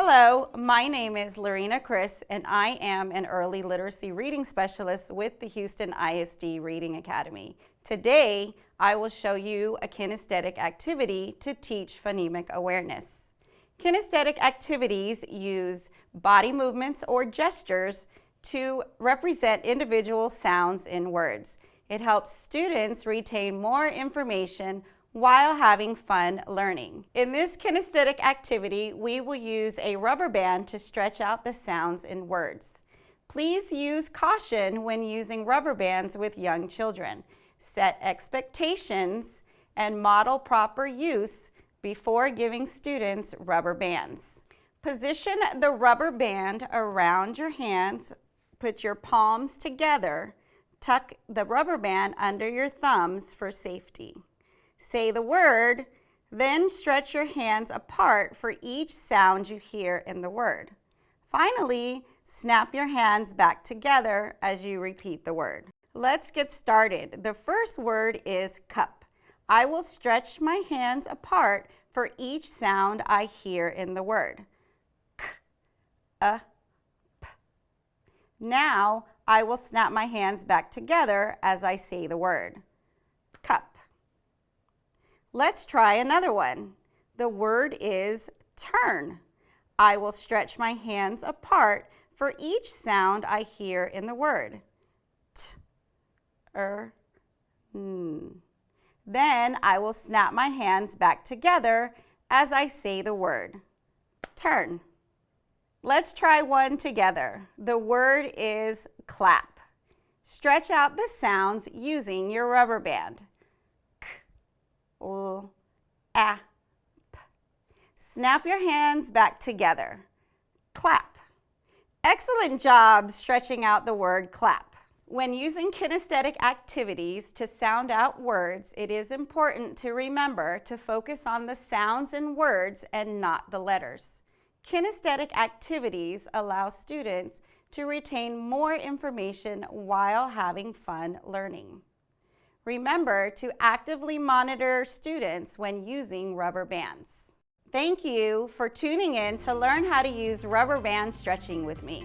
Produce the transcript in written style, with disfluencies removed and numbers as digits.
Hello, my name is Lorena Chris, and I am an early literacy reading specialist with the Houston ISD Reading Academy. Today, I will show you a kinesthetic activity to teach phonemic awareness. Kinesthetic activities use body movements or gestures to represent individual sounds in words. It helps students retain more information while having fun learning. In this kinesthetic activity, we will use a rubber band to stretch out the sounds in words. Please use caution when using rubber bands with young children. Set expectations and model proper use before giving students rubber bands. Position the rubber band around your hands, put your palms together, tuck the rubber band under your thumbs for safety. Say the word, then stretch your hands apart for each sound you hear in the word. Finally, snap your hands back together as you repeat the word. Let's get started. The first word is cup. I will stretch my hands apart for each sound I hear in the word. K, p. Now, I will snap my hands back together as I say the word. Cup. Let's try another one. The word is turn. I will stretch my hands apart for each sound I hear in the word. T, n. Then I will snap my hands back together as I say the word. Turn. Let's try one together. The word is clap. Stretch out the sounds using your rubber band. L, a, p. Snap your hands back together. Clap. Excellent job stretching out the word clap. When using kinesthetic activities to sound out words, it is important to remember to focus on the sounds in words and not the letters. Kinesthetic activities allow students to retain more information while having fun learning. Remember to actively monitor students when using rubber bands. Thank you for tuning in to learn how to use rubber band stretching with me.